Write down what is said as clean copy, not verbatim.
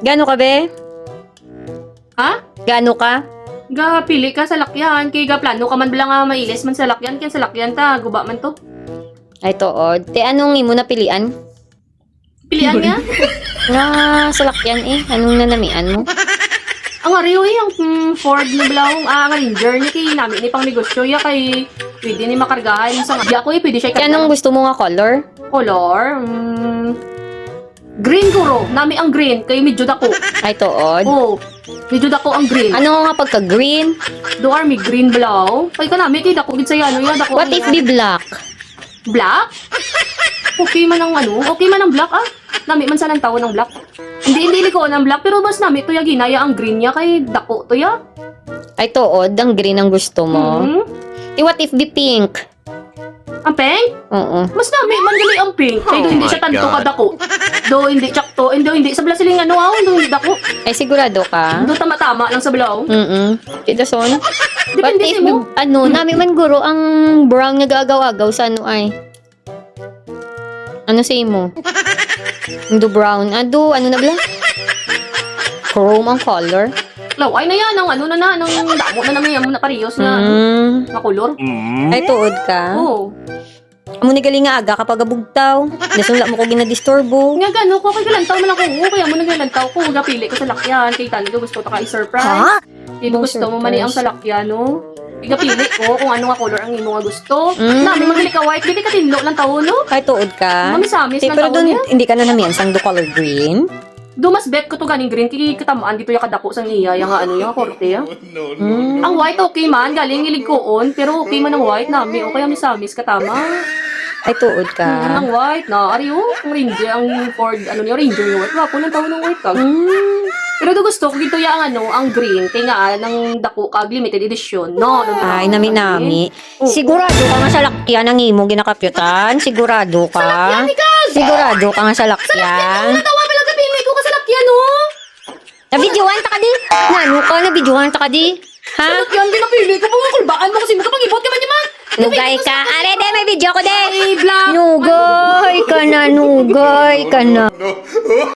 Gano ka, be? Ha? Gano ka? Ga pili ka sa lakyan. Kay ga plano ka man bala nga mailis man sa lakyan. Kaya sa lakyan ta. Guba man to. Ay, tood. Te, anong imo na pilian? Pilian nga? Nga, salakyan eh. Anong nanamian mo? Ang ariyo eh. Ang Ford na balawang ang Ranger niya kay namin ni pang negosyo. Ya kay pwede ni makargahan. Sa nga. Ako eh pwede siya Kaya anong gusto mo nga color? color. Green guro. Nami ang green. Kay medyo dako. Ay, tood. Oh. Medyo dako ang green. Ano nga pagka-green? Do army green blaw. Kay ka nami kay dako gid sa ano ya dako. What if be black? Black? Okay man ang ano? Okay man ang black ah. Nami man sa lang tao ng black. Hindi ko ng black pero bas nami to ya ginaya ang green niya kay dako to ya. Ay, tood. Ang green ang gusto mo. Eh, what if be pink? Ang pink? Oo. Mas nami man gali ang pink. Kay do hindi siya tanto ka dako. Do hindi tsakto, hindi sa blasiling ano ah, do hindi dako. Ay, sigurado ka? Do tama-tama lang sa blaw. Ito son. What Depende if, sa mo. ano, nami man guro ang brown nga gagaw-agaw sa ano ay? Ano say mo? Ando brown. Ado, ano na bala? Chrome ang color. Law ay na yan ang ano na nang damo na namin ang na parehas na ano, na color. Ay, tuod ka? Oh. Amo ni galing nga aga kapag abugtaw. Dasong la mo ko ginadisturbo. Nga gano ko kay galantaw man ako. Kaya mo nagalantaw ko, gapili ko sa lakyan kay tani ko gusto ta ka i-surprise. Ha? Imo gusto mo mani ang salakyan, no? Igapili ko kung ano nga color ang imo nga gusto. Nami magali ka white, di ka tinlo lang tawo, no? Ay, tuod ka? Mamisamis lang Pero tawo dun, niya. hindi ka na namiyan sang do color green? Dumas bet ko to ganing green, kiki kitamaan dito yung kadako sang iya, yung nga ano, yung korte, ya. Ang white okay man, galing ilig koon, pero okay man ang white nami, o kaya misamis katama. Ay, tuod ka? Ang white na, ariyo, ang Ranger, ang Ford, ano niya, Ranger yung white. Wapo ng tawo ng white kag. Pero do gusto ko dito yung ano, ang green, kaya nga, ng dako kag limited edition, no? Ay, nami-nami. Oo. Sigurado ka nga sa lakyan ang imo ginakapyutan? Sigurado ka? Lakyan, ikaw! Sigurado ka nga sa lakyan? Natawa pa lang gabili ko kasalakyan, no? Nabidyohan ta ka di? Nano ka? Nabidyohan ta ka di? Ha? Salakyan, pinapili ko, pangkulbaan mo kasi magkapag-ibot ka man yaman. Nugay ka? Are, de, may video ko de! Ay, black. Nugay ka na, nugay ka na.